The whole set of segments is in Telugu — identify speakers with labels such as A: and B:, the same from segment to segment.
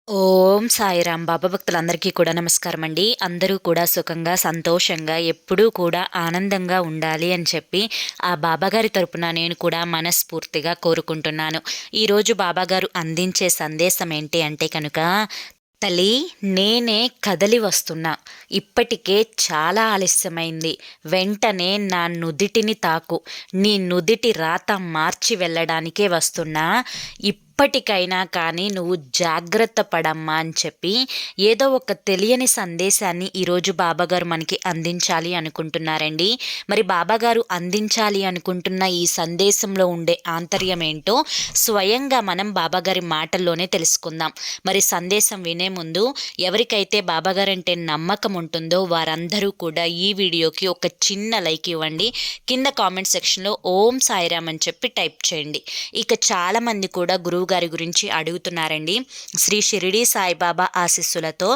A: ఓం సాయిరాం బాబా భక్తులందరికీ కూడా నమస్కారం అండి. అందరూ కూడా సుఖంగా సంతోషంగా ఎప్పుడూ కూడా ఆనందంగా ఉండాలి అని చెప్పి ఆ బాబాగారి తరపున నేను కూడా మనస్ఫూర్తిగా కోరుకుంటున్నాను. ఈరోజు బాబాగారు అందించే సందేశం ఏంటి అంటే కనుక, తల్లి నేనే కదలి వస్తున్నా, ఇప్పటికే చాలా ఆలస్యమైంది, వెంటనే నా నుదిటిని తాకు, నీ నుదిటి రాత మార్చి వెళ్ళడానికే వస్తున్నా, ఇప్పటికైనా కానీ నువ్వు జాగ్రత్త పడమ్మా అని చెప్పి ఏదో ఒక తెలియని సందేశాన్ని ఈరోజు బాబాగారు మనకి అందించాలి అనుకుంటున్నారండి. మరి బాబాగారు అందించాలి అనుకుంటున్న ఈ సందేశంలో ఉండే ఆంతర్యం ఏంటో స్వయంగా మనం బాబాగారి మాటల్లోనే తెలుసుకుందాం. మరి సందేశం వినే ముందు ఎవరికైతే బాబాగారు అంటే నమ్మకం ఉంటుందో వారందరూ కూడా ఈ వీడియోకి ఒక చిన్న లైక్ ఇవ్వండి. కింద కామెంట్ సెక్షన్లో ఓం సాయిరామ్ అని చెప్పి టైప్ చేయండి. ఇక చాలామంది కూడా గురువుగారి గురించి అడుగుతున్నారండి. శ్రీ షిరిడి సాయిబాబా ఆశీస్సులతో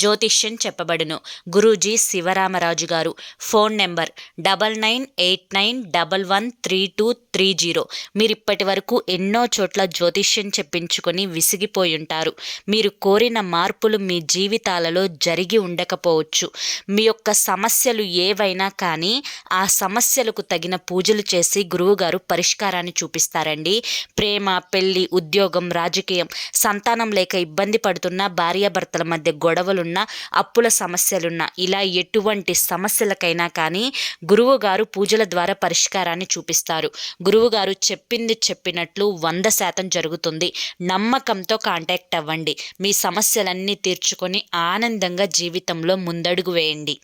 A: జ్యోతిష్యం చెప్పబడును. గురూజీ శివరామరాజు గారు. Phone number 9989113230. మీరు ఇప్పటి వరకు ఎన్నో చోట్ల జ్యోతిష్యం చెప్పించుకొని విసిగిపోయి ఉంటారు. మీరు కోరిన మార్పులు మీ జీవితాలలో జరిగి ఉండకపోవచ్చు. మీ యొక్క సమస్యలు ఏవైనా కానీ ఆ సమస్యలకు తగిన పూజలు చేసి గురువుగారు పరిష్కారాన్ని చూపిస్తారండి. ప్రేమ, పెళ్లి, ఉద్యోగం, రాజకీయం, సంతానం లేక ఇబ్బంది పడుతున్న భార్యాభర్తల మధ్య గొడవలున్న, అప్పుల సమస్యలున్న, ఇలా ఎటువంటి సమస్యలకైనా కానీ గురువుగారు పూజల ద్వారా పరిష్కారాన్ని చూపిస్తారు. గురువుగారు చెప్పింది చెప్పినట్లు 100% జరుగుతుంది. నమ్మకంతో కాంటాక్ట్ అవ్వండి. మీ సమస్యలన్నీ తీర్చుకొని ఆనందంగా జీవితంలో ముందడుగు వేయండి.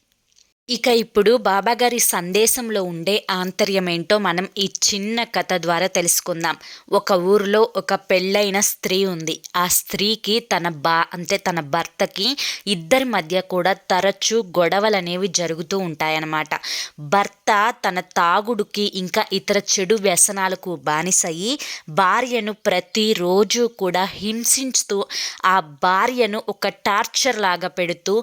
A: ఇక ఇప్పుడు బాబాగారి సందేశంలో ఉండే ఆంతర్యం ఏంటో మనం ఈ చిన్న కథ ద్వారా తెలుసుకుందాం. ఒక ఊరిలో ఒక పెళ్ళైన స్త్రీ ఉంది. ఆ స్త్రీకి తన భర్తకి ఇద్దరి మధ్య కూడా తరచూ గొడవలు అనేవి జరుగుతూ ఉంటాయన్నమాట. భర్త తన తాగుడుకి ఇంకా ఇతర చెడు వ్యసనాలకు బానిసయ్యి భార్యను ప్రతిరోజు కూడా హింసిస్తూ, ఆ భార్యను ఒక టార్చర్ లాగా పెడుతూ,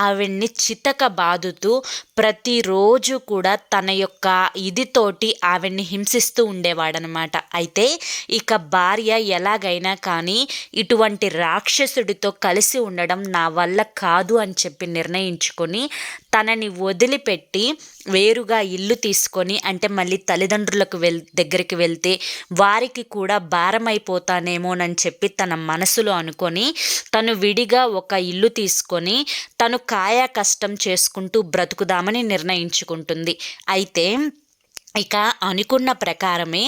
A: ఆవిడ్ని చితక బాదుతూ ప్రతిరోజు కూడా తన యొక్క ఇదితోటి ఆవిడ్ని హింసిస్తూ ఉండేవాడనమాట. అయితే ఇక భార్య ఎలాగైనా కానీ ఇటువంటి రాక్షసుడితో కలిసి ఉండడం నా వల్ల కాదు అని చెప్పి నిర్ణయించుకొని తనని వదిలిపెట్టి వేరుగా ఇల్లు తీసుకొని, అంటే మళ్ళీ తల్లిదండ్రులకు దగ్గరికి వెళ్తే వారికి కూడా భారం అయిపోతానేమోనని చెప్పి తన మనసులో అనుకొని తను విడిగా ఒక ఇల్లు తీసుకొని తను కాయా కష్టం చేసుకుంటూ బ్రతుకుదామని నిర్ణయించుకుంటుంది. అయితే ఇక అనుకున్న ప్రకారమే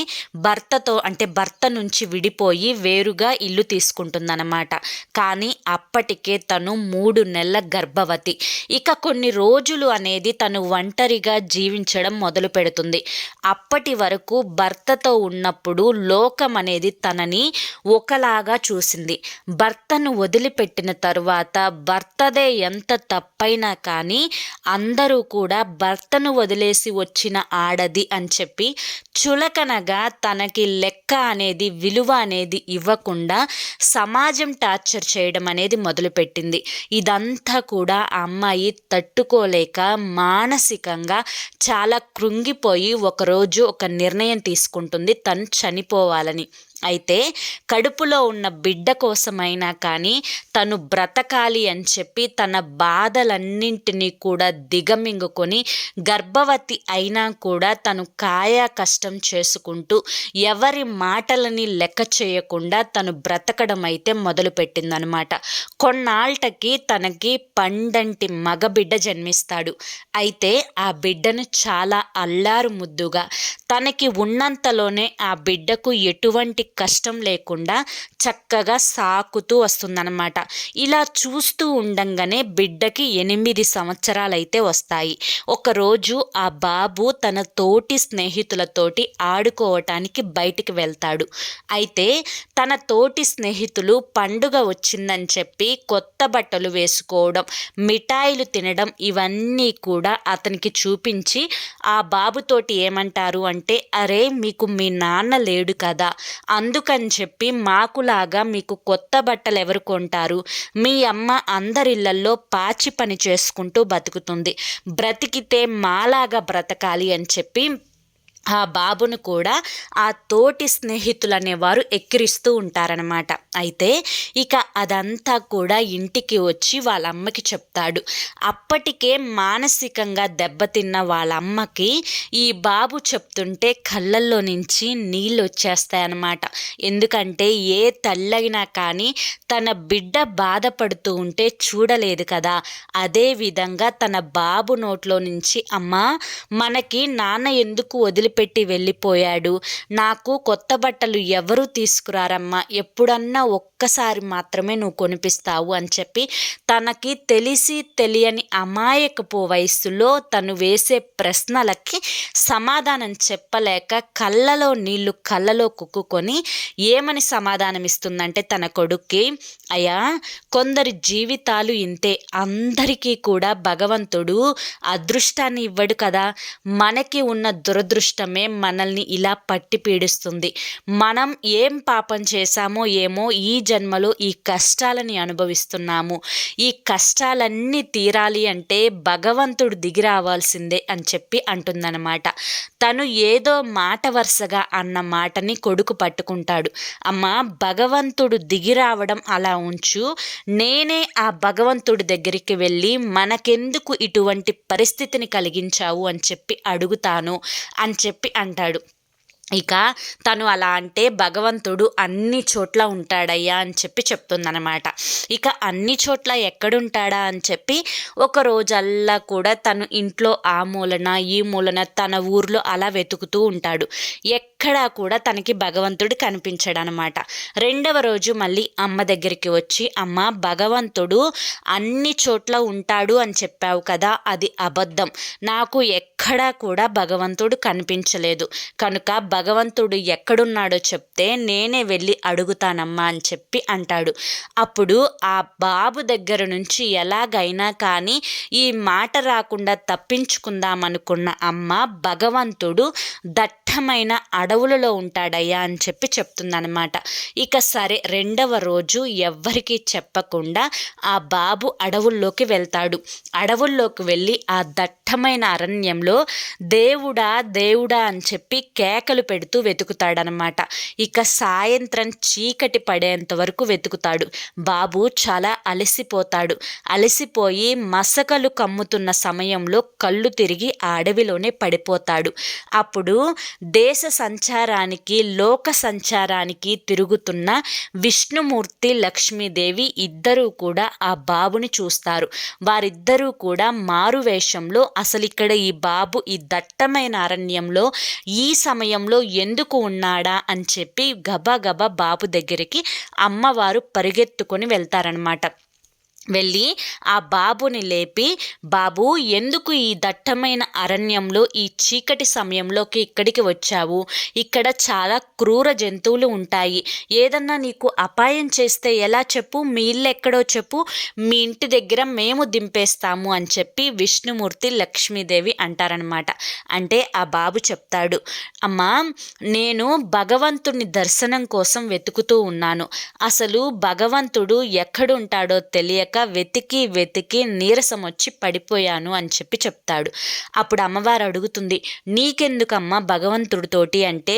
A: భర్త నుంచి విడిపోయి వేరుగా ఇల్లు తీసుకుంటుందన్నమాట. కానీ అప్పటికే తను 3 నెలల గర్భవతి. ఇక కొన్ని రోజులు అనేది తను ఒంటరిగా జీవించడం మొదలు పెడుతుంది. అప్పటి వరకు భర్తతో ఉన్నప్పుడు లోకం అనేది తనని ఒకలాగా చూసింది. భర్తను వదిలిపెట్టిన తరువాత భర్తదే ఎంత తప్పైనా కానీ అందరూ కూడా భర్తను వదిలేసి వచ్చిన ఆడది అని చెప్పి చులకనగా తనకి లెక్క అనేది, విలువ అనేది ఇవ్వకుండా సమాజం టార్చర్ చేయడం అనేది మొదలుపెట్టింది. ఇదంతా కూడా ఆ అమ్మాయి తట్టుకోలేక మానసికంగా చాలా కృంగిపోయి ఒకరోజు ఒక నిర్ణయం తీసుకుంటుంది, తను చనిపోవాలని. అయితే కడుపులో ఉన్న బిడ్డ కోసమైనా కానీ తను బ్రతకాలి అని చెప్పి తన బాధలన్నింటినీ కూడా దిగమింగుకొని గర్భవతి అయినా కూడా తను కాయా కష్టం చేసుకుంటూ ఎవరి మాటలని లెక్క చేయకుండా తను బ్రతకడం అయితే మొదలుపెట్టిందనమాట. కొన్నాళ్ళకి తనకి పండంటి మగబిడ్డ జన్మిస్తాడు. అయితే ఆ బిడ్డను చాలా అల్లారు ముద్దుగా తనకి ఉన్నంతలోనే ఆ బిడ్డకు ఎటువంటి కష్టం లేకుండా చక్కగా సాకుతూ వస్తుందన్నమాట. ఇలా చూస్తూ ఉండంగానే బిడ్డకి 8 సంవత్సరాలైతే వస్తాయి. ఒకరోజు ఆ బాబు తన తోటి స్నేహితులతోటి ఆడుకోవటానికి బయటికి వెళ్తాడు. అయితే తన తోటి స్నేహితులు పండుగ వచ్చిందని చెప్పి కొత్త బట్టలు వేసుకోవడం, మిఠాయిలు తినడం ఇవన్నీ కూడా అతనికి చూపించి ఆ బాబుతోటి ఏమంటారు అంటే, అరే మీకు మీ నాన్న లేడు కదా, అందుకని చెప్పి మాకులాగా మీకు కొత్త బట్టలు ఎవరు కొంటారు, మీ అమ్మ అందరిళ్లల్లో పాచి పని చేసుకుంటూ బతుకుతుంది, బ్రతికితే మాలాగా బ్రతకాలి అని చెప్పి ఆ బాబును కూడా ఆ తోటి స్నేహితులు అనేవారు ఎక్కిరిస్తూ ఉంటారనమాట. అయితే ఇక అదంతా కూడా ఇంటికి వచ్చి వాళ్ళ అమ్మకి చెప్తాడు. అప్పటికే మానసికంగా దెబ్బతిన్న వాళ్ళ అమ్మకి ఈ బాబు చెప్తుంటే కళ్ళల్లో నుంచి నీళ్ళు వచ్చేస్తాయన్నమాట. ఎందుకంటే ఏ తల్లైనా కానీ తన బిడ్డ బాధపడుతూ ఉంటే చూడలేదు కదా. అదేవిధంగా తన బాబు నోట్లో నుంచి అమ్మా మనకి నాన్న ఎందుకు వదిలిపెట్టి వెళ్ళిపోయాడు, నాకు కొత్త బట్టలు ఎవరు తీసుకురారమ్మా, ఎప్పుడన్నా ఒక్కసారి మాత్రమే నువ్వు కొనిపిస్తావు అని చెప్పి తనకి తెలిసి తెలియని అమాయకపు వయస్సులో తను వేసే ప్రశ్నలకి సమాధానం చెప్పలేక కళ్ళలో నీళ్లు కళ్ళలో కుక్కుకొని ఏమని సమాధానం ఇస్తుందంటే తన కొడుక్కి, అయ్యా కొందరి జీవితాలు ఇంతే, అందరికీ కూడా భగవంతుడు అదృష్టాన్ని ఇవ్వడు కదా, మనకి ఉన్న దురదృష్టమే మనల్ని ఇలా పట్టి పీడిస్తుంది. మనం ఏం పాపం చేశామో ఏమో ఈ జన్మలో ఈ కష్టాలని అనుభవిస్తున్నాము. ఈ కష్టాలన్నీ తీరాలి అంటే భగవంతుడు దిగి రావాల్సిందే అని చెప్పి అంటుందన్నమాట. తను ఏదో మాట వరుసగా అన్న మాటని కొడుకు పట్టుకుంటాడు. అమ్మ భగవంతుడు దిగి రావడం అలా ఉంచు, నేనే ఆ భగవంతుడి దగ్గరికి వెళ్ళి మనకెందుకు ఇటువంటి పరిస్థితిని కలిగించావు అని చెప్పి అడుగుతాను అని చెప్పి అంటాడు. ఇక తను అలా అంటే భగవంతుడు అన్ని చోట్ల ఉంటాడయ్యా అని చెప్పి చెప్తుందనమాట. ఇక అన్ని చోట్ల ఎక్కడుంటాడా అని చెప్పి ఒక రోజల్లా కూడా తను ఇంట్లో ఆ మూలన ఈ మూలన తన ఊర్లో అలా వెతుకుతూ ఉంటాడు. ఎక్కడా కూడా తనకి భగవంతుడు కనిపించాడనమాట. రెండవ రోజు మళ్ళీ అమ్మ దగ్గరికి వచ్చి, అమ్మ భగవంతుడు అన్ని చోట్ల ఉంటాడు అని చెప్పావు కదా, అది అబద్ధం, నాకు ఎక్కడా కూడా భగవంతుడు కనిపించలేదు, కనుక భగవంతుడు ఎక్కడున్నాడో చెప్తే నేనే వెళ్ళి అడుగుతానమ్మా అని చెప్పి అంటాడు. అప్పుడు ఆ బాబు దగ్గర నుంచి ఎలాగైనా కానీ ఈ మాట రాకుండా తప్పించుకుందామనుకున్న అమ్మ భగవంతుడు దట్టమైన అడవులలో ఉంటాడయ్యా అని చెప్పి చెప్తుందనమాట. ఇక సరే రెండవ రోజు ఎవ్వరికీ చెప్పకుండా ఆ బాబు అడవుల్లోకి వెళ్తాడు. అడవుల్లోకి వెళ్ళి ఆ దట్టమైన అరణ్యంలో దేవుడా దేవుడా అని చెప్పి కేకలు పెడుతూ వెతుకుతాడనమాట. ఇక సాయంత్రం చీకటి పడేంత వరకు వెతుకుతాడు. బాబు చాలా అలసిపోతాడు. అలసిపోయి మసకలు కమ్ముతున్న సమయంలో కళ్ళు తిరిగి ఆ అడవిలోనే పడిపోతాడు. అప్పుడు దేశ సంచారానికి లోక సంచారానికి తిరుగుతున్న విష్ణుమూర్తి లక్ష్మీదేవి ఇద్దరూ కూడా ఆ బాబుని చూస్తారు. వారిద్దరూ కూడా మారు వేషంలో అసలు ఇక్కడ ఈ బాబు ఈ దట్టమైన అరణ్యంలో ఈ సమయంలో ఎందుకు ఉన్నాడా అని చెప్పి గబగబా బాబు దగ్గరికి అమ్మవారు పరిగెత్తుకొని వెళ్తారనమాట. వెళ్ళి ఆ బాబుని లేపి, బాబు ఎందుకు ఈ దట్టమైన అరణ్యంలో ఈ చీకటి సమయంలోకి ఇక్కడికి వచ్చావు, ఇక్కడ చాలా క్రూర జంతువులు ఉంటాయి, ఏదన్నా నీకు అపాయం చేస్తే ఎలా చెప్పు, మీ ఇల్లు ఎక్కడో చెప్పు, మీ ఇంటి దగ్గర మేము దింపేస్తాము అని చెప్పి విష్ణుమూర్తి లక్ష్మీదేవి అంటారనమాట. అంటే ఆ బాబు చెప్తాడు, అమ్మా నేను భగవంతుని దర్శనం కోసం వెతుకుతూ ఉన్నాను, అసలు భగవంతుడు ఎక్కడుంటాడో తెలియక వెతికి వెతికి నీరసం వచ్చి పడిపోయాను అని చెప్పి చెప్తాడు. అప్పుడు అమ్మవారు అడుగుతుంది, నీకెందుకమ్మా భగవంతుడితోటి అంటే,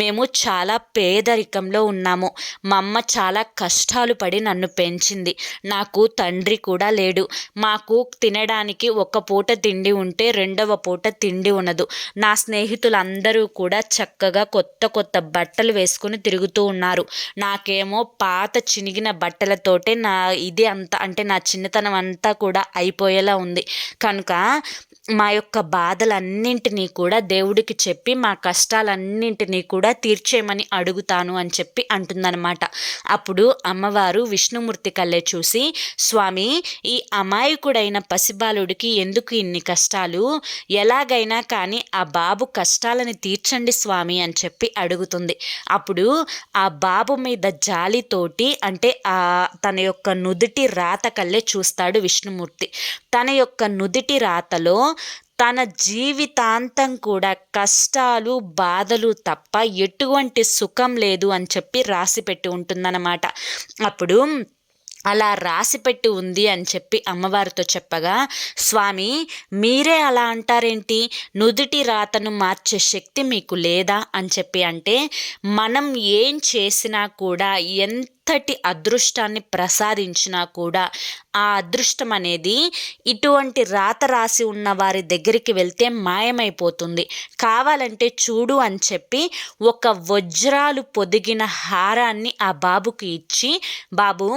A: మేము చాలా పేదరికంలో ఉన్నాము, మా అమ్మ చాలా కష్టాలు పడి నన్ను పెంచింది, నాకు తండ్రి కూడా లేడు, మాకు తినడానికి ఒక పూట తిండి ఉంటే రెండవ పూట తిండి ఉండదు, నా స్నేహితులందరూ కూడా చక్కగా కొత్త కొత్త బట్టలు వేసుకుని తిరుగుతూ ఉన్నారు, నాకేమో పాత చినిగిన బట్టలతోటే నా ఇది అంతా అంటే నా చిన్నతనం అంతా కూడా అయిపోయేలా ఉంది, కనుక మా యొక్క బాధలన్నింటినీ కూడా దేవుడికి చెప్పి మా కష్టాలన్నింటినీ కూడా తీర్చేయమని అడుగుతాను అని చెప్పి అంటుందన్నమాట. అప్పుడు అమ్మవారు విష్ణుమూర్తి కళ్ళే చూసి, స్వామి ఈ అమాయకుడైన పసిబాలుడికి ఎందుకు ఇన్ని కష్టాలు, ఎలాగైనా కానీ ఆ బాబు కష్టాలని తీర్చండి స్వామి అని చెప్పి అడుగుతుంది. అప్పుడు ఆ బాబు మీద జాలితోటి అంటే తన యొక్క నుదుటి రాత కళ్ళే చూస్తాడు విష్ణుమూర్తి. తన యొక్క నుదిటి రాతలో తన జీవితాంతం కూడా కష్టాలు బాధలు తప్ప ఎటువంటి సుఖం లేదు అని చెప్పి రాసి పెట్టి ఉంటుందన్నమాట. అప్పుడు అలా రాసిపెట్టి ఉంది అని చెప్పి అమ్మవారితో చెప్పగా, స్వామి మీరే అలా అంటారేంటి, నుదుటి రాతను మార్చే శక్తి మీకు లేదా అని చెప్పి అంటే, మనం ఏం చేసినా కూడా ఎంతటి అదృష్టాన్ని ప్రసాదించినా కూడా ఆ అదృష్టం అనేది ఇటువంటి రాత రాసి ఉన్న వారి దగ్గరికి వెళ్తే మాయమైపోతుంది. కావాలంటే చూడు అని చెప్పి ఒక వజ్రాలు పొదిగిన హారాన్ని ఆ బాబుకి ఇచ్చి, బాబు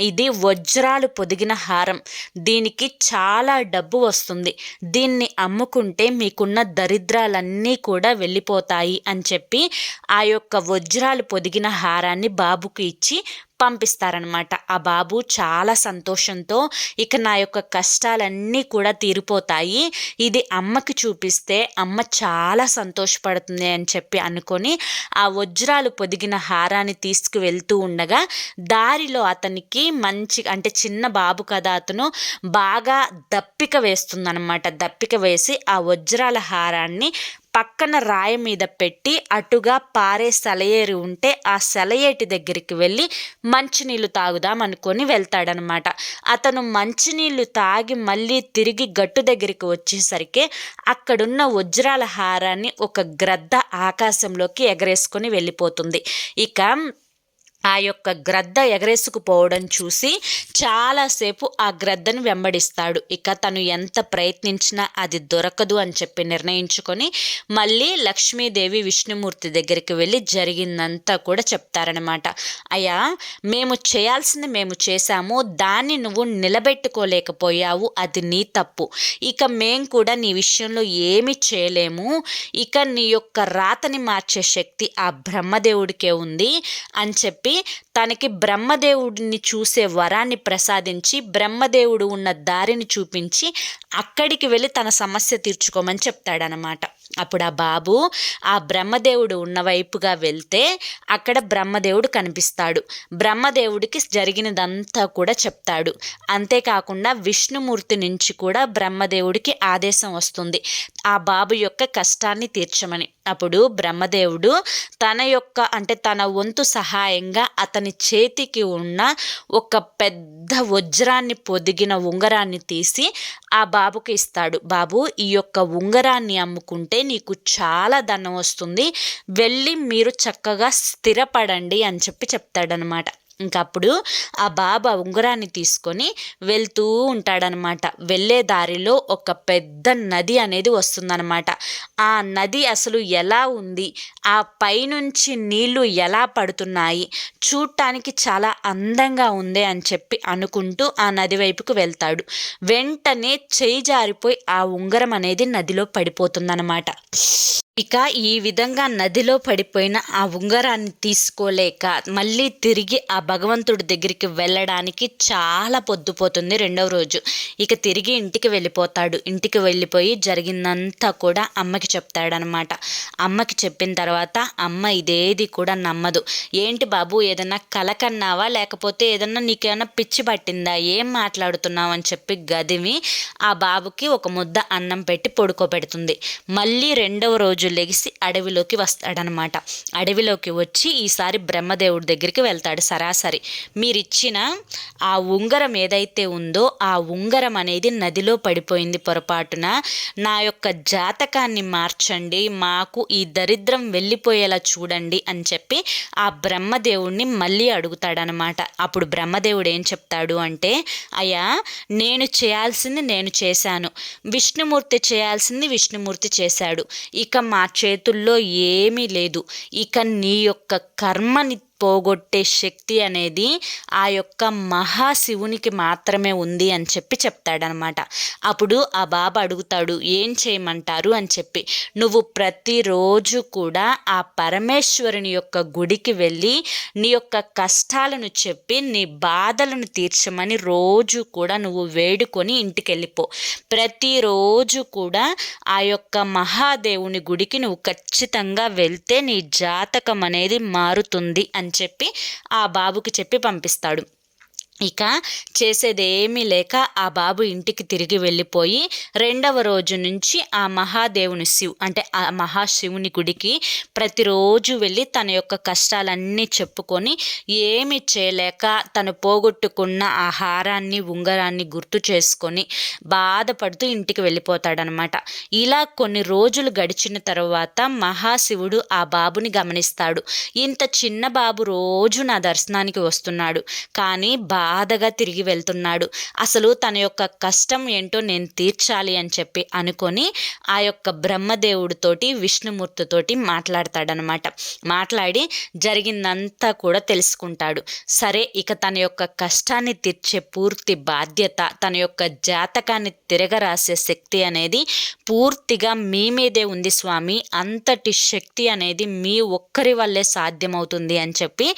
A: ఇది వజ్రాలు పొదిగిన హారం, దీనికి చాలా డబ్బు వస్తుంది, దీన్ని అమ్ముకుంటే మీకున్న దరిద్రాలన్నీ కూడా వెళ్ళిపోతాయి అని చెప్పి ఆ యొక్క వజ్రాలు పొదిగిన హారాన్ని బాబుకి ఇచ్చి పంపిస్తారనమాట. ఆ బాబు చాలా సంతోషంతో ఇక నా యొక్క కష్టాలన్నీ కూడా తీరిపోతాయి, ఇది అమ్మకి చూపిస్తే అమ్మ చాలా సంతోషపడుతుంది అని చెప్పి అనుకొని ఆ వజ్రాలు పొదిగిన హారాన్ని తీసుకువెళ్తూ ఉండగా దారిలో అతనికి మంచి అంటే చిన్న బాబు కదా, అతను బాగా దప్పిక వేస్తుందన్నమాట. దప్పిక వేసి ఆ వజ్రాల హారాన్ని పక్కన రాయి మీద పెట్టి అటుగా పారే సెలయేరు ఉంటే ఆ సెలయేటి దగ్గరికి వెళ్ళి మంచినీళ్ళు తాగుదాం అనుకొని వెళ్తాడనమాట. అతను మంచినీళ్ళు తాగి మళ్ళీ తిరిగి గట్టు దగ్గరికి వచ్చేసరికి అక్కడున్న వజ్రాల హారాన్ని ఒక గ్రద్ద ఆకాశంలోకి ఎగరేసుకొని వెళ్ళిపోతుంది. ఇక ఆ యొక్క గ్రద్ద ఎగరేసుకుపోవడం చూసి చాలాసేపు ఆ గ్రద్దను వెంబడిస్తాడు. ఇక తను ఎంత ప్రయత్నించినా అది దొరకదు అని చెప్పి నిర్ణయించుకొని మళ్ళీ లక్ష్మీదేవి విష్ణుమూర్తి దగ్గరికి వెళ్ళి జరిగిందంతా కూడా చెప్తారనమాట. అయ్యా, మేము చేయాల్సింది మేము చేశాము, దాన్ని నువ్వు నిలబెట్టుకోలేకపోయావు, అది నీ తప్పు. ఇక మేం కూడా నీ విషయంలో ఏమీ చేయలేము, ఇక నీ యొక్క రాతని మార్చే శక్తి ఆ బ్రహ్మదేవుడికే ఉంది అని చెప్పి తనకి బ్రహ్మదేవుడిని చూసే వరాన్ని ప్రసాదించి బ్రహ్మదేవుడు ఉన్న దారిని చూపించి అక్కడికి వెళ్ళి తన సమస్య తీర్చుకోమని చెప్తాడనమాట. అప్పుడు ఆ బాబు ఆ బ్రహ్మదేవుడు ఉన్న వైపుగా వెళ్తే అక్కడ బ్రహ్మదేవుడు కనిపిస్తాడు. బ్రహ్మదేవుడికి జరిగినదంతా కూడా చెప్తాడు. అంతేకాకుండా విష్ణుమూర్తి నుంచి కూడా బ్రహ్మదేవుడికి ఆదేశం వస్తుంది ఆ బాబు యొక్క కష్టాన్ని తీర్చమని. అప్పుడు బ్రహ్మదేవుడు తన యొక్క అంటే తన వంతు సహాయంగా అతని చేతికి ఉన్న ఒక పెద్ద వజ్రాన్ని పొదిగిన ఉంగరాన్ని తీసి ఆ బాబుకి ఇస్తాడు. బాబు, ఈ యొక్క ఉంగరాన్ని అమ్ముకుంటే నీకు చాలా ధనం వస్తుంది, వెళ్ళి మీరు చక్కగా స్థిరపడండి అని చెప్పి చెప్తాడనమాట. ఇంకప్పుడు ఆ బాబా ఉంగరాన్ని తీసుకొని వెళ్తూ ఉంటాడనమాట. వెళ్ళే దారిలో ఒక పెద్ద నది అనేది వస్తుందన్నమాట. ఆ నది అసలు ఎలా ఉంది, ఆ పైనుంచి నీళ్లు ఎలా పడుతున్నాయి, చూడటానికి చాలా అందంగా ఉంది అని చెప్పి అనుకుంటూ ఆ నది వైపుకు వెళ్తాడు. వెంటనే చేయి జారిపోయి ఆ ఉంగరం అనేది నదిలో పడిపోతుందన్నమాట. ఇక ఈ విధంగా నదిలో పడిపోయిన ఆ ఉంగరాన్ని తీసుకోలేక మళ్ళీ తిరిగి ఆ భగవంతుడి దగ్గరికి వెళ్ళడానికి చాలా పొద్దుపోతుంది రెండవ రోజు. ఇక తిరిగి ఇంటికి వెళ్ళిపోతాడు. ఇంటికి వెళ్ళిపోయి జరిగిందంతా కూడా అమ్మకి చెప్తాడనమాట. అమ్మకి చెప్పిన తర్వాత అమ్మ ఇదేది కూడా నమ్మదు. ఏంటి బాబు, ఏదన్నా కల కన్నావా, లేకపోతే ఏదన్నా నీకేమన్నా పిచ్చి పట్టిందా, ఏం మాట్లాడుతున్నావు అని చెప్పి గదివి ఆ బాబుకి ఒక ముద్ద అన్నం పెట్టి పడుకోబెడుతుంది. మళ్ళీ రెండవ రోజు లెగిసి అడవిలోకి వస్తాడనమాట. అడవిలోకి వచ్చి ఈసారి బ్రహ్మదేవుడి దగ్గరికి వెళ్తాడు. సరాసరి మీరిచ్చిన ఆ ఉంగరం ఏదైతే ఉందో ఆ ఉంగరం అనేది నదిలో పడిపోయింది పొరపాటున, నా యొక్క జాతకాన్ని మార్చండి, మాకు ఈ దరిద్రం వెళ్ళిపోయేలా చూడండి అని చెప్పి ఆ బ్రహ్మదేవుడిని మళ్ళీ అడుగుతాడనమాట. అప్పుడు బ్రహ్మదేవుడు ఏం చెప్తాడు అంటే, అయ్యా, నేను చేయాల్సింది నేను చేశాను, విష్ణుమూర్తి చేయాల్సింది విష్ణుమూర్తి చేశాడు, ఇక మా చేతుల్లో ఏమీ లేదు, ఇక నీ యొక్క కర్మని పోగొట్టే శక్తి అనేది ఆ యొక్క మహాశివునికి మాత్రమే ఉంది అని చెప్పి చెప్తాడనమాట. అప్పుడు ఆ బాబా అడుగుతాడు, ఏం చేయమంటారు అని చెప్పి. నువ్వు ప్రతిరోజు కూడా ఆ పరమేశ్వరుని యొక్క గుడికి వెళ్ళి నీ యొక్క కష్టాలను చెప్పి నీ బాధలను తీర్చమని రోజు కూడా నువ్వు వేడుకొని ఇంటికి వెళ్ళిపో. ప్రతిరోజు కూడా ఆ యొక్క మహాదేవుని గుడికి నువ్వు ఖచ్చితంగా వెళ్తే నీ జాతకం అనేది మారుతుంది అని చెప్పి ఆ బాబుకి చెప్పి పంపిస్తాడు. ఇక చేసేదేమీ లేక ఆ బాబు ఇంటికి తిరిగి వెళ్ళిపోయి రెండవ రోజు నుంచి ఆ మహాదేవుని అంటే ఆ మహాశివుని గుడికి ప్రతిరోజు వెళ్ళి తన యొక్క కష్టాలన్నీ చెప్పుకొని ఏమి చేయలేక తను పోగొట్టుకున్న ఆ హారాన్ని ఉంగరాన్ని గుర్తు చేసుకొని బాధపడుతూ ఇంటికి వెళ్ళిపోతాడనమాట. ఇలా కొన్ని రోజులు గడిచిన తర్వాత మహాశివుడు ఆ బాబుని గమనిస్తాడు. ఇంత చిన్న బాబు రోజు నా దర్శనానికి వస్తున్నాడు, కానీ బాధగా తిరిగి వెళ్తున్నాడు. అసలు తన యొక్క కష్టం ఏంటో నేను తీర్చాలి అని చెప్పి అనుకొని ఆ యొక్క బ్రహ్మదేవుడితోటి విష్ణుమూర్తితోటి మాట్లాడతాడనమాట. మాట్లాడి జరిగిందంతా కూడా తెలుసుకుంటాడు. సరే, ఇక తన యొక్క కష్టాన్ని తీర్చే పూర్తి బాధ్యత, తన యొక్క జాతకాన్ని తిరగరాసే శక్తి అనేది పూర్తిగా మీ మీదే ఉంది స్వామి, అంతటి శక్తి అనేది మీ ఒక్కరి వల్లే సాధ్యమవుతుంది అని చెప్పి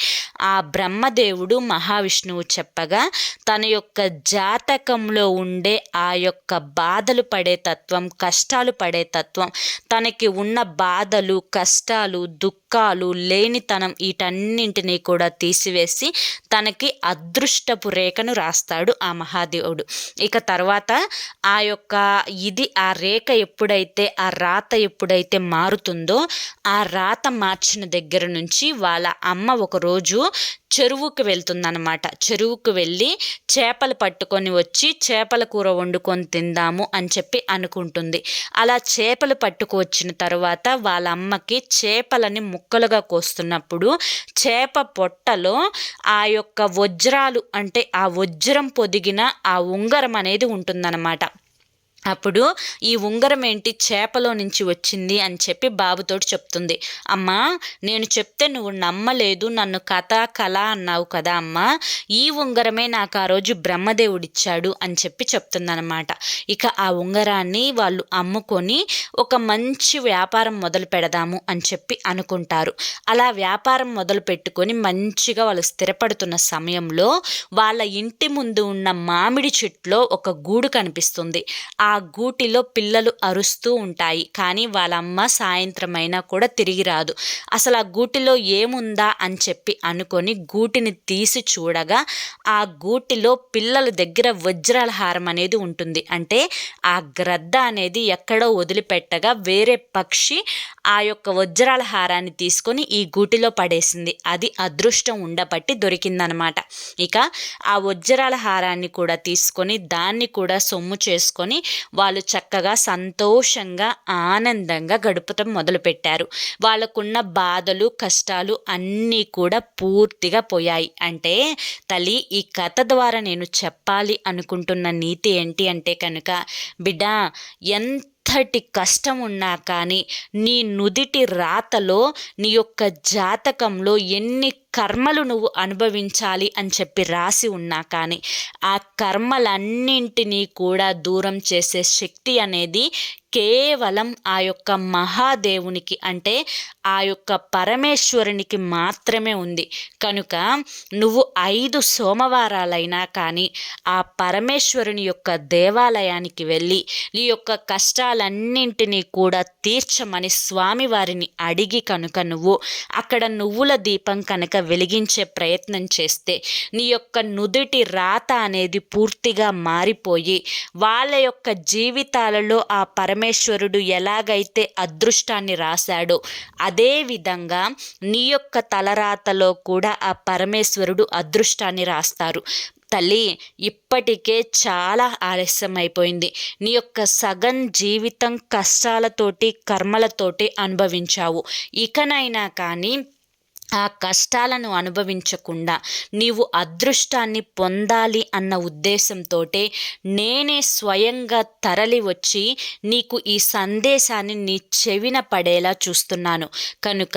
A: ఆ బ్రహ్మదేవుడు మహావిష్ణువు చెప్పగా తన యొక్క జాతకంలో ఉండే ఆ యొక్క బాధలు పడే తత్వం, కష్టాలు పడే తత్వం, తనకి ఉన్న బాధలు, కష్టాలు, దుఃఖాలు, లేనితనం వీటన్నింటినీ కూడా తీసివేసి తనకి అదృష్టపు రేఖను రాస్తాడు ఆ మహాదేవుడు. ఇక తర్వాత ఆ యొక్క ఆ రేఖ ఎప్పుడైతే, ఆ రాత ఎప్పుడైతే మారుతుందో, ఆ రాత మార్చిన దగ్గర నుంచి వాళ్ళ అమ్మ ఒకరోజు చెరువుకు వెళ్తుందనమాట. చెరువుకు వెళ్ళి చేపలు పట్టుకొని వచ్చి చేపల కూర వండుకొని తిందాము అని చెప్పి అనుకుంటుంది. అలా చేపలు పట్టుకువచ్చిన తర్వాత వాళ్ళ అమ్మకి చేపలని ముక్కలుగా కోస్తున్నప్పుడు చేప పొట్టలో ఆ యొక్క వజ్రాలు, అంటే ఆ వజ్రం పొదిగిన ఆ ఉంగరం అనేది ఉంటుందన్నమాట. అప్పుడు ఈ ఉంగరం ఏంటి చేపలో నుంచి వచ్చింది అని చెప్పి బాబుతోటి చెప్తుంది. అమ్మా, నేను చెప్తే నువ్వు నమ్మలేదు, నన్ను కళ అన్నావు కదా అమ్మా, ఈ ఉంగరమే నాకు ఆ రోజు బ్రహ్మదేవుడిచ్చాడు అని చెప్పి చెప్తుందనమాట. ఇక ఆ ఉంగరాన్ని వాళ్ళు అమ్ముకొని ఒక మంచి వ్యాపారం మొదలు పెడదాము అని చెప్పి అనుకుంటారు. అలా వ్యాపారం మొదలు పెట్టుకొని మంచిగా వాళ్ళు స్థిరపడుతున్న సమయంలో వాళ్ళ ఇంటి ముందు ఉన్న మామిడి చెట్లో ఒక గూడు కనిపిస్తుంది. ఆ గూటిలో పిల్లలు అరుస్తూ ఉంటాయి, కానీ వాళ్ళమ్మ సాయంత్రం అయినా కూడా తిరిగి రాదు. అసలు ఆ గూటిలో ఏముందా అని చెప్పి అనుకొని గూటిని తీసి చూడగా ఆ గూటిలో పిల్లల దగ్గర వజ్రాల హారం అనేది ఉంటుంది. అంటే ఆ గ్రద్ద అనేది ఎక్కడో వదిలిపెట్టగా వేరే పక్షి ఆ యొక్క వజ్రాల హారాన్ని తీసుకొని ఈ గూటిలో పడేసింది. అది అదృష్టం ఉండబట్టి దొరికిందనమాట. ఇక ఆ వజ్రాల హారాన్ని కూడా తీసుకొని దాన్ని కూడా సొమ్ము చేసుకొని వాళ్ళు చక్కగా సంతోషంగా ఆనందంగా గడపటం మొదలుపెట్టారు. వాళ్ళకున్న బాధలు, కష్టాలు అన్నీ కూడా పూర్తిగా పోయాయి. అంటే తల్లి, ఈ కథ ద్వారా నేను చెప్పాలి అనుకుంటున్న నీతి ఏంటి అంటే కనుక, బిడ్డ, ఎంతటి కష్టం ఉన్నా కానీ నీ నుదిటి రాతలో, నీ యొక్క జాతకంలో ఎన్ని కర్మలు నువ్వు అనుభవించాలి అని చెప్పి రాసి ఉన్నా కానీ ఆ కర్మలన్నింటినీ కూడా దూరం చేసే శక్తి అనేది కేవలం ఆ యొక్క మహాదేవునికి, అంటే ఆ యొక్క పరమేశ్వరునికి మాత్రమే ఉంది. కనుక నువ్వు 5 సోమవారాలైనా కానీ ఆ పరమేశ్వరుని యొక్క దేవాలయానికి వెళ్ళి నీ యొక్క కష్టాలన్నింటినీ కూడా తీర్చమని స్వామివారిని అడిగి కనుక నువ్వు అక్కడ నువ్వుల దీపం కనుక వెలిగించే ప్రయత్నం చేస్తే నీ యొక్క నుదుటి రాత అనేది పూర్తిగా మారిపోయి వాళ్ళ యొక్క జీవితాలలో ఆ పరమేశ్వరుడు ఎలాగైతే అదృష్టాన్ని రాశాడో అదే విధంగా నీ యొక్క తలరాతలో కూడా ఆ పరమేశ్వరుడు అదృష్టాన్ని రాస్తారు. తల్లి, ఇప్పటికే చాలా ఆలస్యం అయిపోయింది. నీ యొక్క సగం జీవితం కష్టాలతోటి, కర్మలతోటి అనుభవించావు. ఇకనైనా కానీ ఆ కష్టాలను అనుభవించకుండా నీవు అదృష్టాన్ని పొందాలి అన్న ఉద్దేశంతో నేనే స్వయంగా తరలి వచ్చి నీకు ఈ సందేశాన్ని నీ చెవిన పడేలా చూస్తున్నాను. కనుక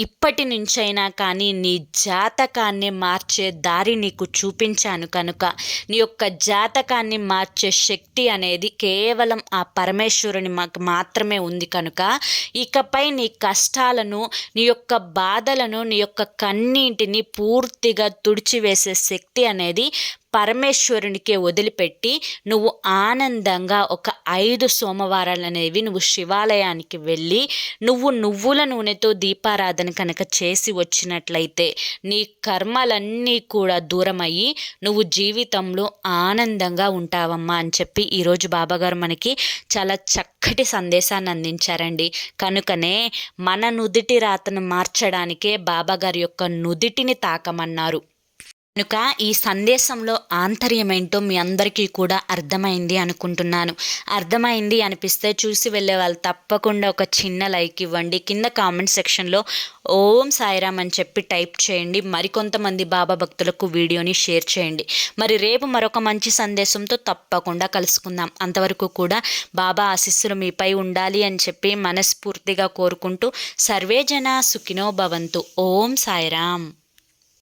A: ఇప్పటి నుంచైనా కానీ నీ జాతకాన్ని మార్చే దారి నీకు చూపించాను. కనుక నీ యొక్క జాతకాన్ని మార్చే శక్తి అనేది కేవలం ఆ పరమేశ్వరుని మాత్రమే ఉంది. కనుక ఇకపై నీ కష్టాలను, నీ యొక్క బాధలను, నీ యొక్క కన్నీటిని పూర్తిగా తుడిచివేసే శక్తి అనేది పరమేశ్వరునికే వదిలిపెట్టి నువ్వు ఆనందంగా ఒక 5 సోమవారాలు అనేవి నువ్వు శివాలయానికి వెళ్ళి నువ్వుల నూనెతో దీపారాధన కనుక చేసి వచ్చినట్లయితే నీ కర్మలన్నీ కూడా దూరమయ్యి నువ్వు జీవితంలో ఆనందంగా ఉంటావమ్మా అని చెప్పి ఈరోజు బాబాగారు మనకి చాలా చక్కటి సందేశాన్ని అందించారండి. కనుకనే మన నుదిటి రాతను మార్చడానికే బాబాగారి యొక్క నుదిటిని తాకమన్నారు. కనుక ఈ సందేశంలో ఆంతర్యమేంటో మీ అందరికీ కూడా అర్థమైంది అనుకుంటున్నాను. అర్థమైంది అనిపిస్తే చూసి వెళ్ళే వాళ్ళు తప్పకుండా ఒక చిన్న లైక్ ఇవ్వండి. కింద కామెంట్ సెక్షన్లో ఓం సాయిరామ్ అని చెప్పి టైప్ చేయండి. మరికొంతమంది బాబా భక్తులకు వీడియోని షేర్ చేయండి. మరి రేపు మరొక మంచి సందేశంతో తప్పకుండా కలుసుకుందాం. అంతవరకు కూడా బాబా ఆశీస్సులు మీపై ఉండాలి అని చెప్పి మనస్ఫూర్తిగా కోరుకుంటూ సర్వే జన సుఖినో భవంతు. ఓం సాయిరామ్.